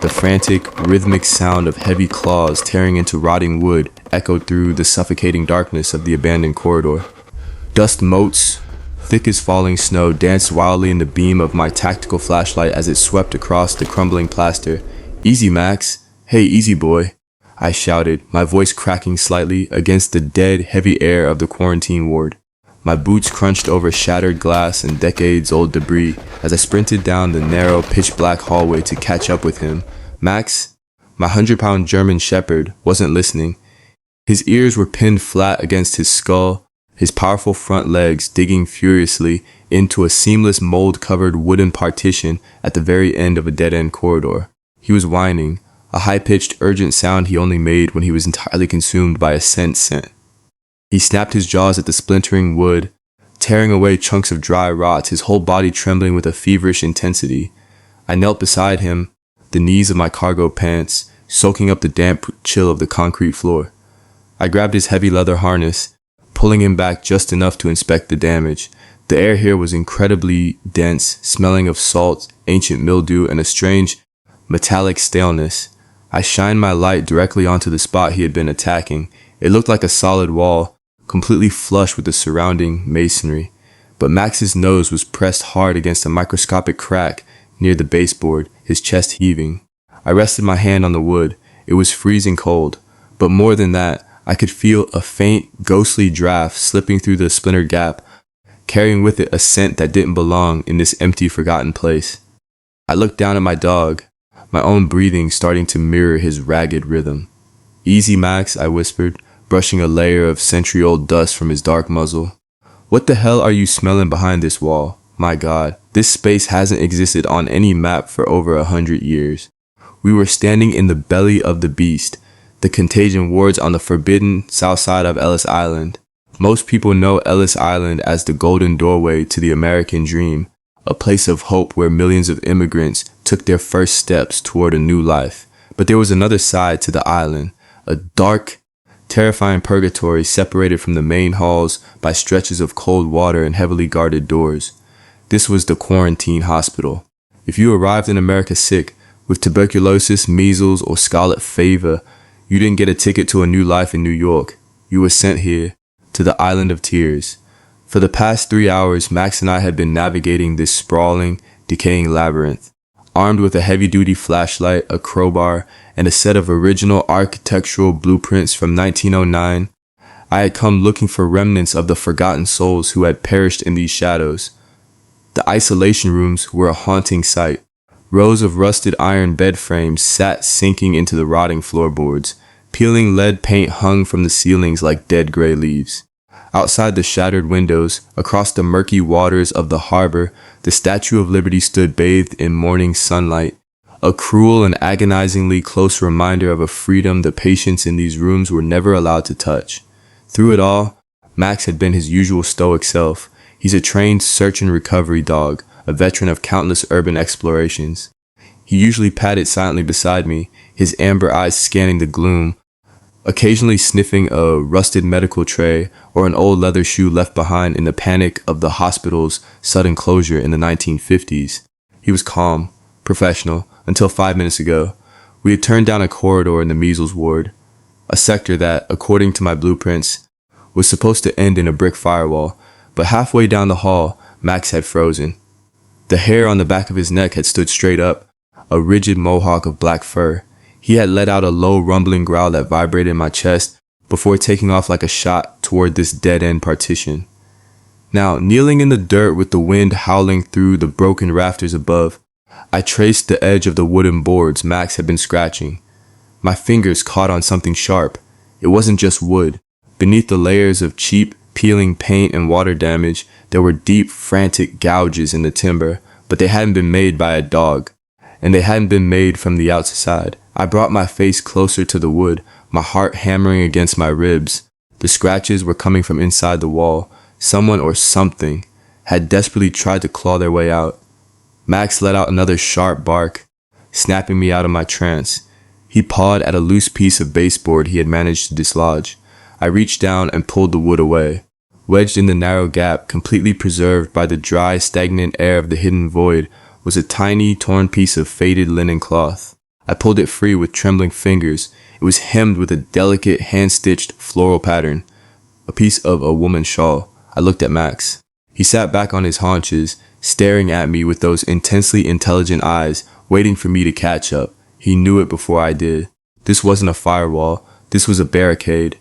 The frantic, rhythmic sound of heavy claws tearing into rotting wood echoed through the suffocating darkness of the abandoned corridor. Dust motes, thick as falling snow, danced wildly in the beam of my tactical flashlight as it swept across the crumbling plaster. "Easy, Max. Hey, easy, boy," I shouted, my voice cracking slightly against the dead, heavy air of the quarantine ward. My boots crunched over shattered glass and decades-old debris as I sprinted down the narrow, pitch-black hallway to catch up with him. Max, my 100-pound German shepherd, wasn't listening. His ears were pinned flat against his skull, his powerful front legs digging furiously into a seamless mold-covered wooden partition at the very end of a dead-end corridor. He was whining, a high-pitched, urgent sound he only made when he was entirely consumed by a scent. He snapped his jaws at the splintering wood, tearing away chunks of dry rot, his whole body trembling with a feverish intensity. I knelt beside him, the knees of my cargo pants soaking up the damp chill of the concrete floor. I grabbed his heavy leather harness, pulling him back just enough to inspect the damage. The air here was incredibly dense, smelling of salt, ancient mildew, and a strange, metallic staleness. I shined my light directly onto the spot he had been attacking. It looked like a solid wall, completely flush with the surrounding masonry, but Max's nose was pressed hard against a microscopic crack near the baseboard, his chest heaving. I rested my hand on the wood. It was freezing cold, but more than that, I could feel a faint, ghostly draft slipping through the splintered gap, carrying with it a scent that didn't belong in this empty, forgotten place. I looked down at my dog, my own breathing starting to mirror his ragged rhythm. "Easy, Max," I whispered, brushing a layer of century-old dust from his dark muzzle. "What the hell are you smelling behind this wall? My God, this space hasn't existed on any map for over 100 years. We were standing in the belly of the beast, the contagion wards on the forbidden south side of Ellis Island. Most people know Ellis Island as the golden doorway to the American dream, a place of hope where millions of immigrants took their first steps toward a new life. But there was another side to the island, a dark, terrifying purgatory separated from the main halls by stretches of cold water and heavily guarded doors. This was the quarantine hospital. If you arrived in America sick, with tuberculosis, measles, or scarlet fever, you didn't get a ticket to a new life in New York. You were sent here, to the Island of Tears. For the past 3 hours, Max and I had been navigating this sprawling, decaying labyrinth. Armed with a heavy-duty flashlight, a crowbar, and a set of original architectural blueprints from 1909, I had come looking for remnants of the forgotten souls who had perished in these shadows. The isolation rooms were a haunting sight. Rows of rusted iron bed frames sat sinking into the rotting floorboards. Peeling lead paint hung from the ceilings like dead gray leaves. Outside the shattered windows, across the murky waters of the harbor, the Statue of Liberty stood bathed in morning sunlight, a cruel and agonizingly close reminder of a freedom the patients in these rooms were never allowed to touch. Through it all, Max had been his usual stoic self. He's a trained search and recovery dog, a veteran of countless urban explorations. He usually padded silently beside me, his amber eyes scanning the gloom, occasionally sniffing a rusted medical tray or an old leather shoe left behind in the panic of the hospital's sudden closure in the 1950s. He was calm, professional, until 5 minutes ago. We had turned down a corridor in the measles ward, a sector that, according to my blueprints, was supposed to end in a brick firewall, but halfway down the hall, Max had frozen. The hair on the back of his neck had stood straight up, a rigid mohawk of black fur. He had let out a low rumbling growl that vibrated in my chest before taking off like a shot toward this dead-end partition. Now, kneeling in the dirt with the wind howling through the broken rafters above, I traced the edge of the wooden boards Max had been scratching. My fingers caught on something sharp. It wasn't just wood. Beneath the layers of cheap, peeling paint and water damage, there were deep, frantic gouges in the timber, but they hadn't been made by a dog, and they hadn't been made from the outside. I brought my face closer to the wood, my heart hammering against my ribs. The scratches were coming from inside the wall. Someone or something had desperately tried to claw their way out. Max let out another sharp bark, snapping me out of my trance. He pawed at a loose piece of baseboard he had managed to dislodge. I reached down and pulled the wood away. Wedged in the narrow gap, completely preserved by the dry, stagnant air of the hidden void, was a tiny, torn piece of faded linen cloth. I pulled it free with trembling fingers. It was hemmed with a delicate, hand-stitched floral pattern, a piece of a woman's shawl. I looked at Max. He sat back on his haunches, staring at me with those intensely intelligent eyes, waiting for me to catch up. He knew it before I did. This wasn't a firewall. This was a barricade.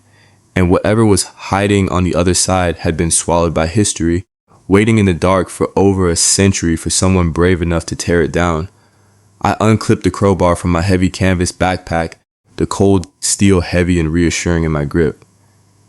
And whatever was hiding on the other side had been swallowed by history, waiting in the dark for over a century for someone brave enough to tear it down. I unclipped the crowbar from my heavy canvas backpack, the cold steel heavy and reassuring in my grip.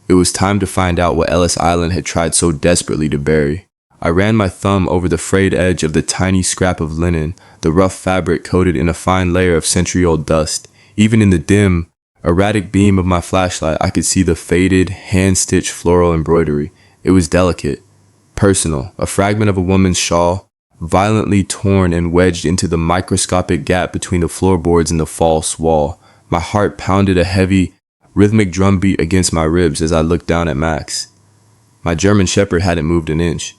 It was time to find out what Ellis Island had tried so desperately to bury. I ran my thumb over the frayed edge of the tiny scrap of linen, the rough fabric coated in a fine layer of century-old dust. Even in the dim, erratic beam of my flashlight, I could see the faded, hand-stitched floral embroidery. It was delicate, personal, a fragment of a woman's shawl, violently torn and wedged into the microscopic gap between the floorboards and the false wall. My heart pounded a heavy, rhythmic drumbeat against my ribs as I looked down at Max. My German Shepherd hadn't moved an inch.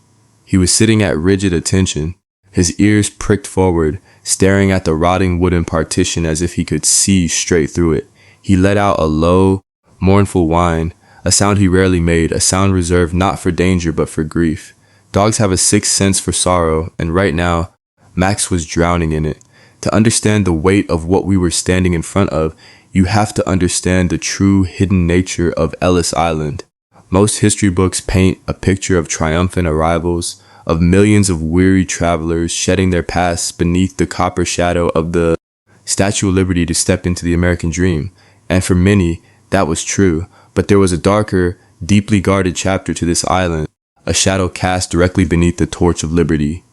He was sitting at rigid attention, his ears pricked forward, staring at the rotting wooden partition as if he could see straight through it. He let out a low, mournful whine, a sound he rarely made, a sound reserved not for danger but for grief. Dogs have a sixth sense for sorrow, and right now, Max was drowning in it. To understand the weight of what we were standing in front of, you have to understand the true hidden nature of Ellis Island. Most history books paint a picture of triumphant arrivals, of millions of weary travelers shedding their pasts beneath the copper shadow of the Statue of Liberty to step into the American dream. And for many, that was true, but there was a darker, deeply guarded chapter to this island, a shadow cast directly beneath the torch of liberty.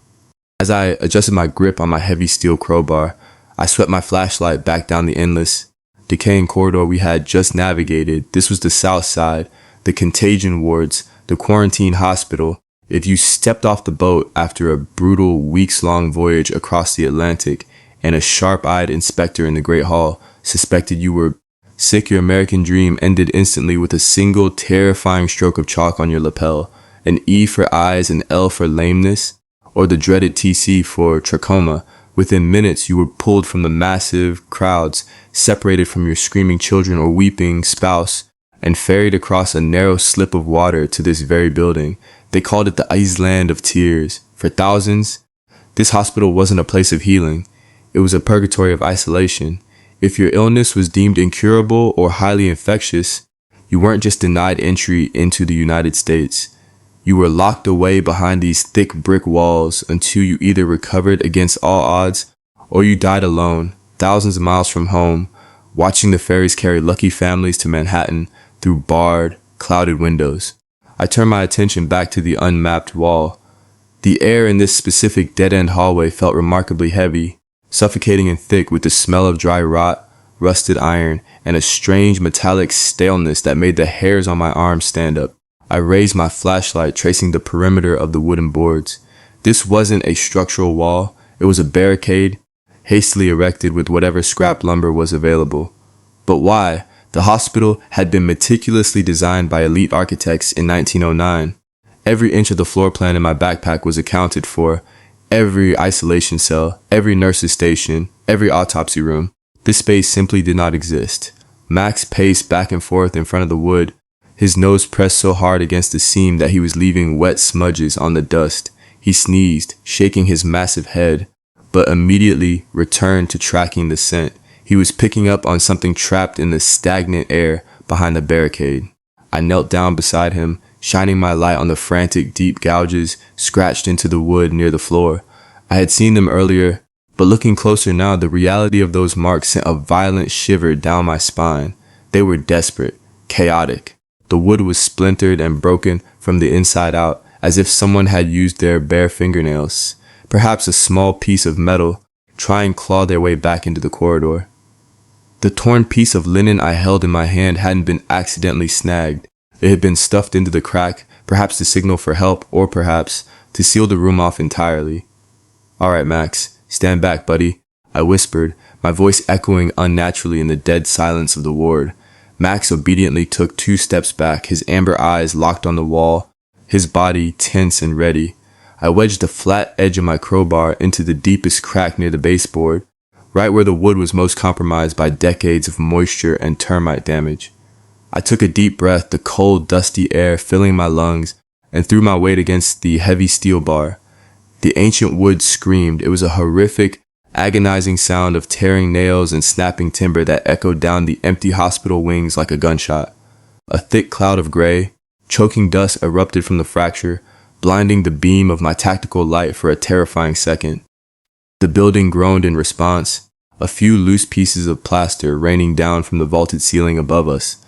As I adjusted my grip on my heavy steel crowbar, I swept my flashlight back down the endless, decaying corridor we had just navigated. This was the south side, the contagion wards, the quarantine hospital. If you stepped off the boat after a brutal weeks-long voyage across the Atlantic and a sharp-eyed inspector in the Great Hall suspected you were sick, your American dream ended instantly with a single terrifying stroke of chalk on your lapel, an E for eyes, an L for lameness, or the dreaded TC for trachoma. Within minutes, you were pulled from the massive crowds, separated from your screaming children or weeping spouse, and ferried across a narrow slip of water to this very building. They called it the Island of Tears. For thousands, this hospital wasn't a place of healing. It was a purgatory of isolation. If your illness was deemed incurable or highly infectious, you weren't just denied entry into the United States. You were locked away behind these thick brick walls until you either recovered against all odds or you died alone, thousands of miles from home, watching the ferries carry lucky families to Manhattan through barred, clouded windows. I turned my attention back to the unmapped wall. The air in this specific dead-end hallway felt remarkably heavy, suffocating and thick with the smell of dry rot, rusted iron, and a strange metallic staleness that made the hairs on my arms stand up. I raised my flashlight, tracing the perimeter of the wooden boards. This wasn't a structural wall. It was a barricade, hastily erected with whatever scrap lumber was available. But why? The hospital had been meticulously designed by elite architects in 1909. Every inch of the floor plan in my backpack was accounted for. Every isolation cell, every nurse's station, every autopsy room. This space simply did not exist. Max paced back and forth in front of the wood, his nose pressed so hard against the seam that he was leaving wet smudges on the dust. He sneezed, shaking his massive head, but immediately returned to tracking the scent. He was picking up on something trapped in the stagnant air behind the barricade. I knelt down beside him, shining my light on the frantic deep gouges scratched into the wood near the floor. I had seen them earlier, but looking closer now, the reality of those marks sent a violent shiver down my spine. They were desperate, chaotic. The wood was splintered and broken from the inside out, as if someone had used their bare fingernails, perhaps a small piece of metal, try and claw their way back into the corridor. The torn piece of linen I held in my hand hadn't been accidentally snagged. It had been stuffed into the crack, perhaps to signal for help, or perhaps to seal the room off entirely. "All right, Max, stand back, buddy," I whispered, my voice echoing unnaturally in the dead silence of the ward. Max obediently took 2 steps back, his amber eyes locked on the wall, his body tense and ready. I wedged the flat edge of my crowbar into the deepest crack near the baseboard, right where the wood was most compromised by decades of moisture and termite damage. I took a deep breath, the cold, dusty air filling my lungs, and threw my weight against the heavy steel bar. The ancient wood screamed. It was a horrific, agonizing sound of tearing nails and snapping timber that echoed down the empty hospital wings like a gunshot. A thick cloud of gray, choking dust erupted from the fracture, blinding the beam of my tactical light for a terrifying second. The building groaned in response, a few loose pieces of plaster raining down from the vaulted ceiling above us.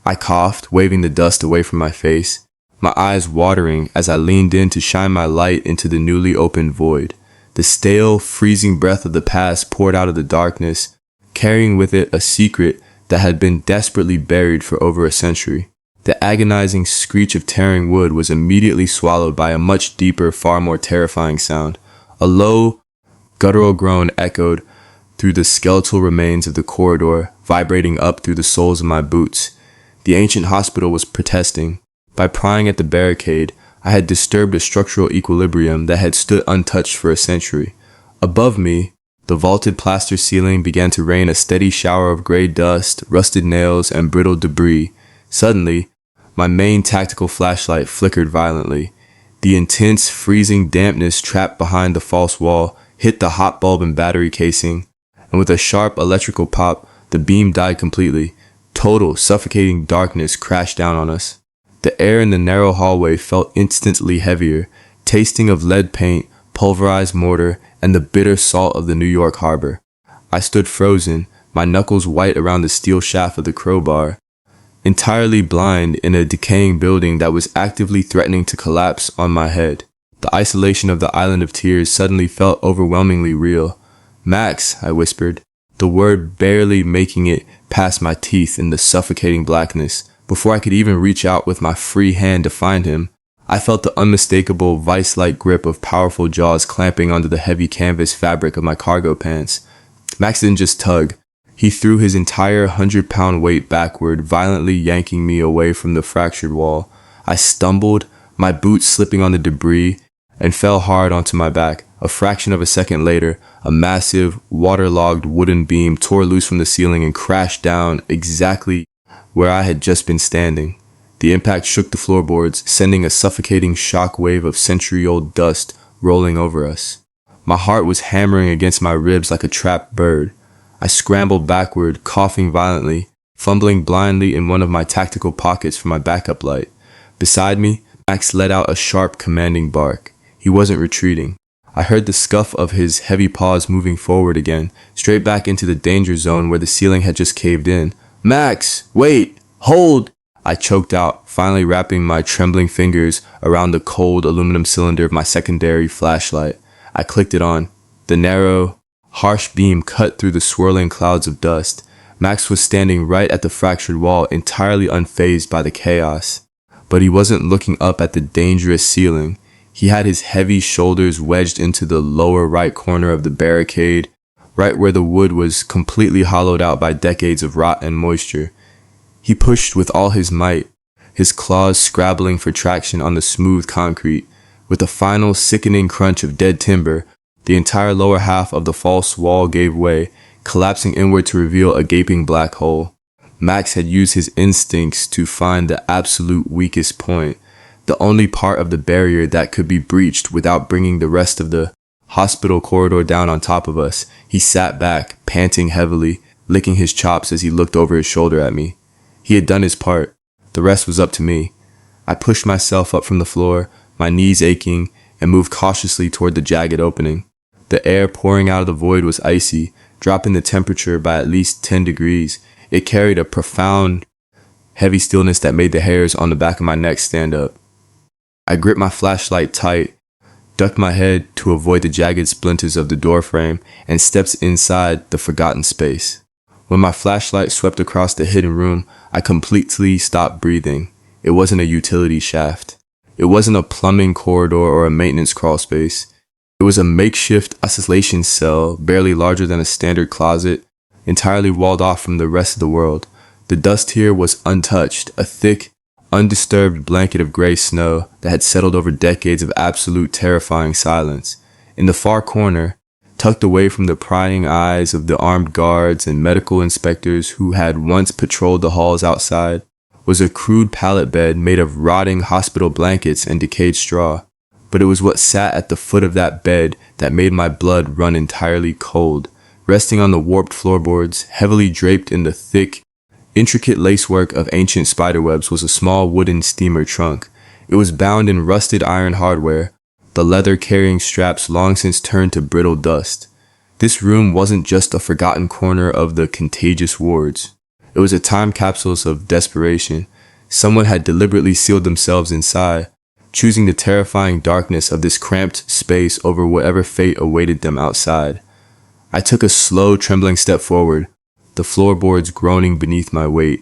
I coughed, waving the dust away from my face, my eyes watering as I leaned in to shine my light into the newly opened void. The stale, freezing breath of the past poured out of the darkness, carrying with it a secret that had been desperately buried for over a century. The agonizing screech of tearing wood was immediately swallowed by a much deeper, far more terrifying sound. A low, guttural groan echoed through the skeletal remains of the corridor, vibrating up through the soles of my boots. The ancient hospital was protesting. By prying at the barricade, I had disturbed a structural equilibrium that had stood untouched for a century. Above me, the vaulted plaster ceiling began to rain a steady shower of gray dust, rusted nails, and brittle debris. Suddenly, my main tactical flashlight flickered violently. The intense, freezing dampness trapped behind the false wall hit the hot bulb and battery casing, and with a sharp electrical pop, the beam died completely. Total, suffocating darkness crashed down on us. The air in the narrow hallway felt instantly heavier, tasting of lead paint, pulverized mortar, and the bitter salt of the New York harbor. I stood frozen, my knuckles white around the steel shaft of the crowbar, entirely blind in a decaying building that was actively threatening to collapse on my head. The isolation of the Island of Tears suddenly felt overwhelmingly real. "Max," I whispered, the word barely making it past my teeth in the suffocating blackness. Before I could even reach out with my free hand to find him, I felt the unmistakable vice-like grip of powerful jaws clamping onto the heavy canvas fabric of my cargo pants. Max didn't just tug. He threw his entire 100-pound weight backward, violently yanking me away from the fractured wall. I stumbled, my boots slipping on the debris, and fell hard onto my back. A fraction of a second later, a massive, waterlogged wooden beam tore loose from the ceiling and crashed down exactly where I had just been standing. The impact shook the floorboards, sending a suffocating shock wave of century-old dust rolling over us. My heart was hammering against my ribs like a trapped bird. I scrambled backward, coughing violently, fumbling blindly in one of my tactical pockets for my backup light. Beside me, Max let out a sharp, commanding bark. He wasn't retreating. I heard the scuff of his heavy paws moving forward again, straight back into the danger zone where the ceiling had just caved in. "Max, wait! Hold!" I choked out, finally wrapping my trembling fingers around the cold aluminum cylinder of my secondary flashlight. I clicked it on. The narrow, harsh beam cut through the swirling clouds of dust. Max was standing right at the fractured wall, entirely unfazed by the chaos. But he wasn't looking up at the dangerous ceiling. He had his heavy shoulders wedged into the lower right corner of the barricade, right where the wood was completely hollowed out by decades of rot and moisture. He pushed with all his might, his claws scrabbling for traction on the smooth concrete. With a final sickening crunch of dead timber, the entire lower half of the false wall gave way, collapsing inward to reveal a gaping black hole. Max had used his instincts to find the absolute weakest point, the only part of the barrier that could be breached without bringing the rest of the hospital corridor down on top of us. He sat back, panting heavily, licking his chops as he looked over his shoulder at me. He had done his part. The rest was up to me. I pushed myself up from the floor, my knees aching, and moved cautiously toward the jagged opening. The air pouring out of the void was icy, dropping the temperature by at least 10 degrees. It carried a profound, heavy stillness that made the hairs on the back of my neck stand up. I gripped my flashlight tight, ducked my head to avoid the jagged splinters of the doorframe, and stepped inside the forgotten space. When my flashlight swept across the hidden room, I completely stopped breathing. It wasn't a utility shaft. It wasn't a plumbing corridor or a maintenance crawl space. It was a makeshift isolation cell, barely larger than a standard closet, entirely walled off from the rest of the world. The dust here was untouched, a thick, undisturbed blanket of gray snow that had settled over decades of absolute terrifying silence. In the far corner, tucked away from the prying eyes of the armed guards and medical inspectors who had once patrolled the halls outside, was a crude pallet bed made of rotting hospital blankets and decayed straw. But it was what sat at the foot of that bed that made my blood run entirely cold. Resting on the warped floorboards, heavily draped in the thick, intricate lacework of ancient spiderwebs, was a small wooden steamer trunk. It was bound in rusted iron hardware, the leather carrying straps long since turned to brittle dust. This room wasn't just a forgotten corner of the contagious wards. It was a time capsule of desperation. Someone had deliberately sealed themselves inside, choosing the terrifying darkness of this cramped space over whatever fate awaited them outside. I took a slow, trembling step forward, the floorboards groaning beneath my weight.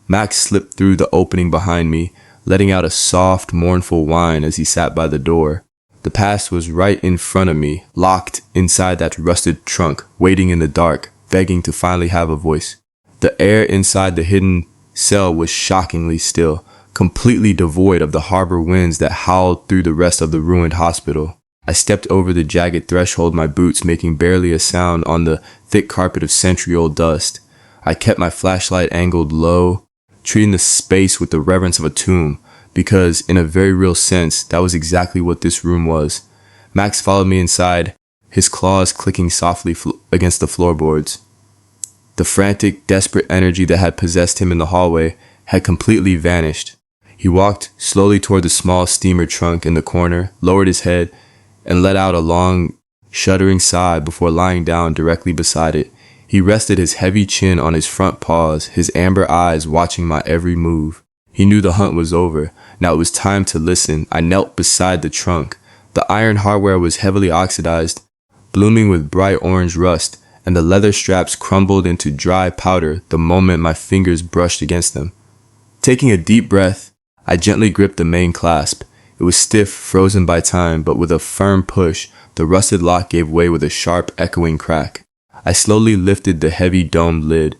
Max slipped through the opening behind me, letting out a soft, mournful whine as he sat by the door. The past was right in front of me, locked inside that rusted trunk, waiting in the dark, begging to finally have a voice. The air inside the hidden cell was shockingly still, completely devoid of the harbor winds that howled through the rest of the ruined hospital. I stepped over the jagged threshold, my boots making barely a sound on the thick carpet of century-old dust. I kept my flashlight angled low, treating the space with the reverence of a tomb, because in a very real sense, that was exactly what this room was. Max followed me inside, his claws clicking softly against the floorboards. The frantic, desperate energy that had possessed him in the hallway had completely vanished. He walked slowly toward the small steamer trunk in the corner, lowered his head, and let out a long, shuddering sigh before lying down directly beside it. He rested his heavy chin on his front paws, his amber eyes watching my every move. He knew the hunt was over. Now it was time to listen. I knelt beside the trunk. The iron hardware was heavily oxidized, blooming with bright orange rust, and the leather straps crumbled into dry powder the moment my fingers brushed against them. Taking a deep breath, I gently gripped the main clasp. It was stiff, frozen by time, but with a firm push, the rusted lock gave way with a sharp, echoing crack. I slowly lifted the heavy domed lid.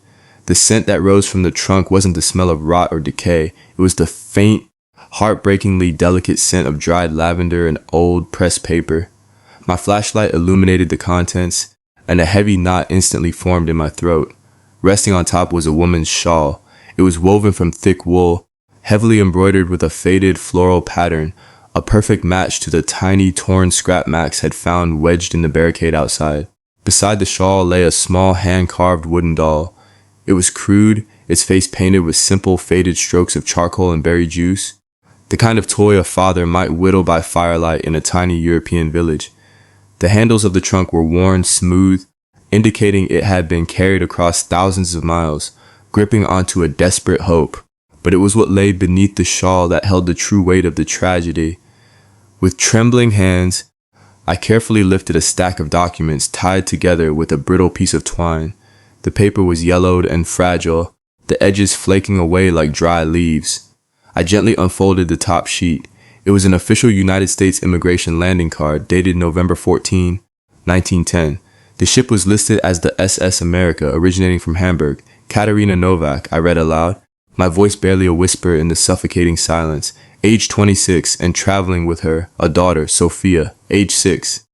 The scent that rose from the trunk wasn't the smell of rot or decay. It was the faint, heartbreakingly delicate scent of dried lavender and old pressed paper. My flashlight illuminated the contents, and a heavy knot instantly formed in my throat. Resting on top was a woman's shawl. It was woven from thick wool, heavily embroidered with a faded floral pattern, a perfect match to the tiny torn scrap Max had found wedged in the barricade outside. Beside the shawl lay a small hand-carved wooden doll. It was crude, its face painted with simple faded strokes of charcoal and berry juice, the kind of toy a father might whittle by firelight in a tiny European village. The handles of the trunk were worn smooth, indicating it had been carried across thousands of miles, gripping onto a desperate hope. But it was what lay beneath the shawl that held the true weight of the tragedy. With trembling hands, I carefully lifted a stack of documents tied together with a brittle piece of twine. The paper was yellowed and fragile, the edges flaking away like dry leaves. I gently unfolded the top sheet. It was an official United States immigration landing card dated November 14, 1910. The ship was listed as the SS America, originating from Hamburg. Katarina Novak, I read aloud, my voice barely a whisper in the suffocating silence. Age 26, and traveling with her, a daughter, Sophia, age 6.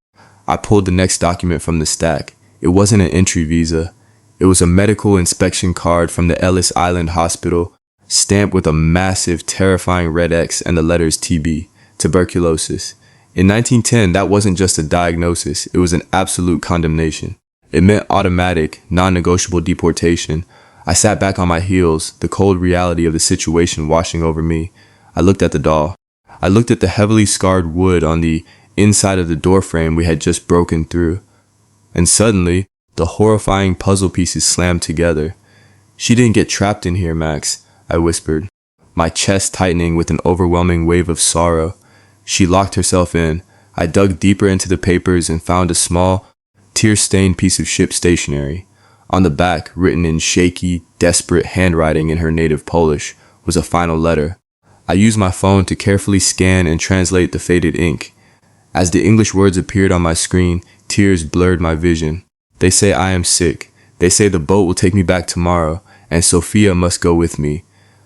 I pulled the next document from the stack. It wasn't an entry visa. It was a medical inspection card from the Ellis Island hospital, stamped with a massive, terrifying red X and the letters TB, tuberculosis. In 1910, that wasn't just a diagnosis, it was an absolute condemnation. It meant automatic, non-negotiable deportation. I sat back on my heels, the cold reality of the situation washing over me. I looked at the doll. I looked at the heavily scarred wood on the inside of the doorframe we had just broken through. And suddenly, the horrifying puzzle pieces slammed together. "She didn't get trapped in here, Max," I whispered, my chest tightening with an overwhelming wave of sorrow. "She locked herself in." I dug deeper into the papers and found a small, tear-stained piece of ship stationery. On the back, written in shaky, desperate handwriting in her native Polish, was a final letter. I used my phone to carefully scan and translate the faded ink. As the English words appeared on my screen, tears blurred my vision. "They say I am sick. They say the boat will take me back tomorrow, and Sophia must go with me.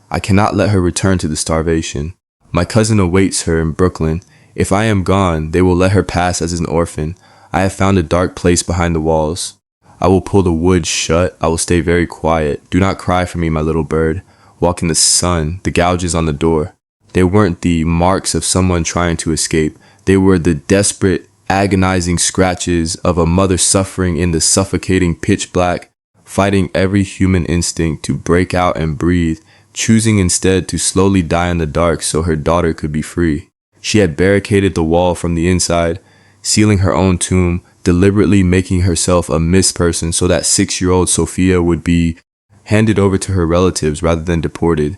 I cannot let her return to the starvation. My cousin awaits her in Brooklyn. If I am gone, they will let her pass as an orphan. I have found a dark place behind the walls. I will pull the wood shut. I will stay very quiet. Do not cry for me, my little bird. Walk in the sun, the gouges on the door. They weren't the marks of someone trying to escape. They were the desperate, agonizing scratches of a mother suffering in the suffocating pitch black, fighting every human instinct to break out and breathe, choosing instead to slowly die in the dark so her daughter could be free. She had barricaded the wall from the inside, sealing her own tomb, deliberately making herself a missed person so that 6-year-old Sophia would be handed over to her relatives rather than deported.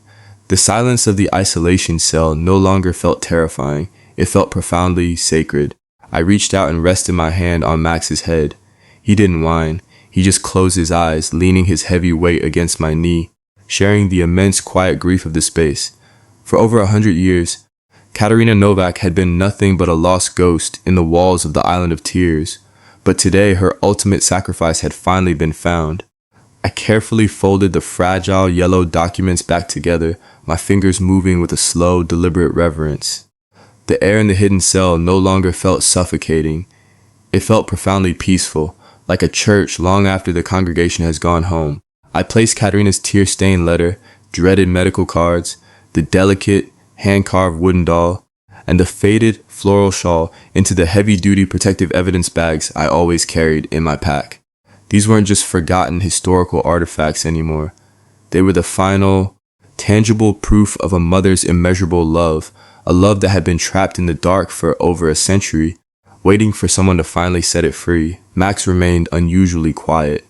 The silence of the isolation cell no longer felt terrifying. It felt profoundly sacred. I reached out and rested my hand on Max's head. He didn't whine. He just closed his eyes, leaning his heavy weight against my knee, sharing the immense quiet grief of the space. For over 100 years, Katarina Novak had been nothing but a lost ghost in the walls of the Island of Tears. But today, her ultimate sacrifice had finally been found. I carefully folded the fragile yellow documents back together, my fingers moving with a slow, deliberate reverence. The air in the hidden cell no longer felt suffocating. It felt profoundly peaceful, like a church long after the congregation has gone home. I placed Katarina's tear-stained letter, dreaded medical cards, the delicate, hand-carved wooden doll, and the faded floral shawl into the heavy-duty protective evidence bags I always carried in my pack. These weren't just forgotten historical artifacts anymore. They were the final, tangible proof of a mother's immeasurable love, a love that had been trapped in the dark for over a century, waiting for someone to finally set it free. Max remained unusually quiet.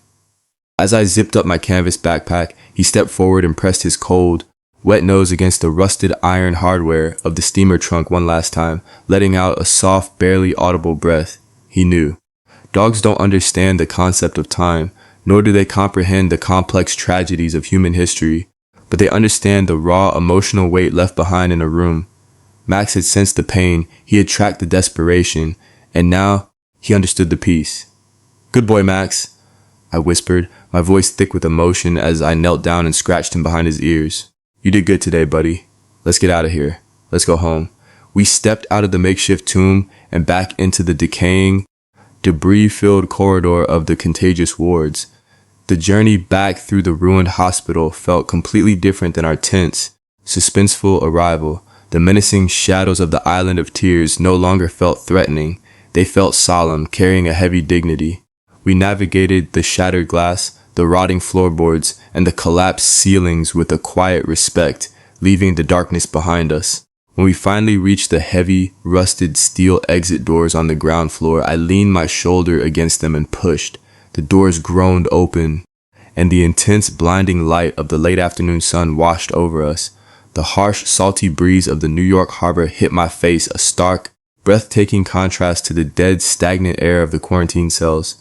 As I zipped up my canvas backpack, he stepped forward and pressed his cold, wet nose against the rusted iron hardware of the steamer trunk one last time, letting out a soft, barely audible breath. He knew. Dogs don't understand the concept of time, nor do they comprehend the complex tragedies of human history, but they understand the raw emotional weight left behind in a room. Max had sensed the pain, he had tracked the desperation, and now he understood the peace. "Good boy, Max," I whispered, my voice thick with emotion as I knelt down and scratched him behind his ears. "You did good today, buddy. Let's get out of here. Let's go home." We stepped out of the makeshift tomb and back into the decaying, debris-filled corridor of the contagious wards. The journey back through the ruined hospital felt completely different than our tense, suspenseful arrival. The menacing shadows of the Island of Tears no longer felt threatening. They felt solemn, carrying a heavy dignity. We navigated the shattered glass, the rotting floorboards, and the collapsed ceilings with a quiet respect, leaving the darkness behind us. When we finally reached the heavy, rusted steel exit doors on the ground floor, I leaned my shoulder against them and pushed. The doors groaned open, and the intense, blinding light of the late afternoon sun washed over us. The harsh, salty breeze of the New York harbor hit my face, a stark, breathtaking contrast to the dead, stagnant air of the quarantine cells.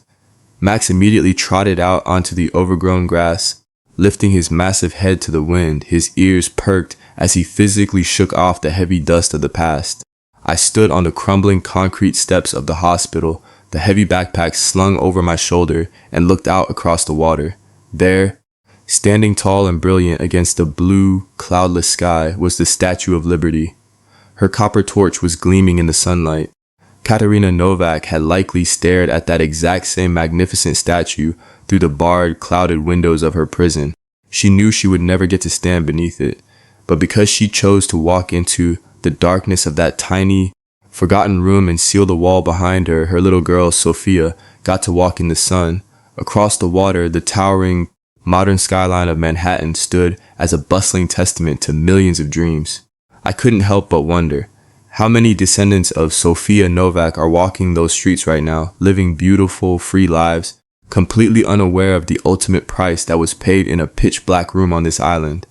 Max immediately trotted out onto the overgrown grass, lifting his massive head to the wind, his ears perked as he physically shook off the heavy dust of the past. I stood on the crumbling concrete steps of the hospital, the heavy backpack slung over my shoulder, and looked out across the water. There, standing tall and brilliant against the blue, cloudless sky, was the Statue of Liberty. Her copper torch was gleaming in the sunlight. Katarina Novak had likely stared at that exact same magnificent statue through the barred, clouded windows of her prison. She knew she would never get to stand beneath it, but because she chose to walk into the darkness of that tiny, forgotten room and seal the wall behind her, her little girl, Sophia, got to walk in the sun. Across the water, the towering, modern skyline of Manhattan stood as a bustling testament to millions of dreams. I couldn't help but wonder, how many descendants of Sophia Novak are walking those streets right now, living beautiful, free lives, completely unaware of the ultimate price that was paid in a pitch-black room on this island?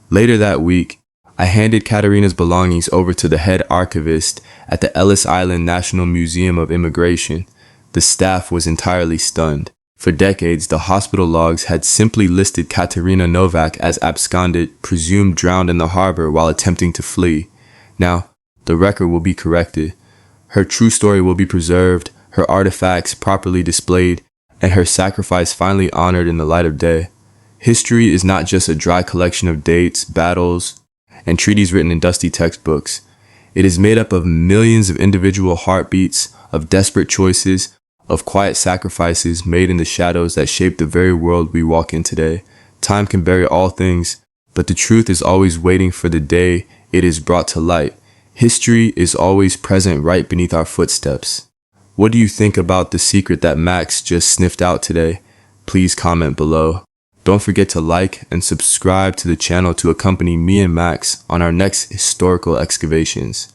Later that week, I handed Katarina's belongings over to the head archivist at the Ellis Island National Museum of Immigration. The staff was entirely stunned. For decades, the hospital logs had simply listed Katarina Novak as absconded, presumed drowned in the harbor while attempting to flee. Now, the record will be corrected. Her true story will be preserved, her artifacts properly displayed, and her sacrifice finally honored in the light of day. History is not just a dry collection of dates, battles, and treaties written in dusty textbooks. It is made up of millions of individual heartbeats, of desperate choices, of quiet sacrifices made in the shadows that shape the very world we walk in today. Time can bury all things, but the truth is always waiting for the day it is brought to light. History is always present right beneath our footsteps. What do you think about the secret that Max just sniffed out today? Please comment below. Don't forget to like and subscribe to the channel to accompany me and Max on our next historical excavations.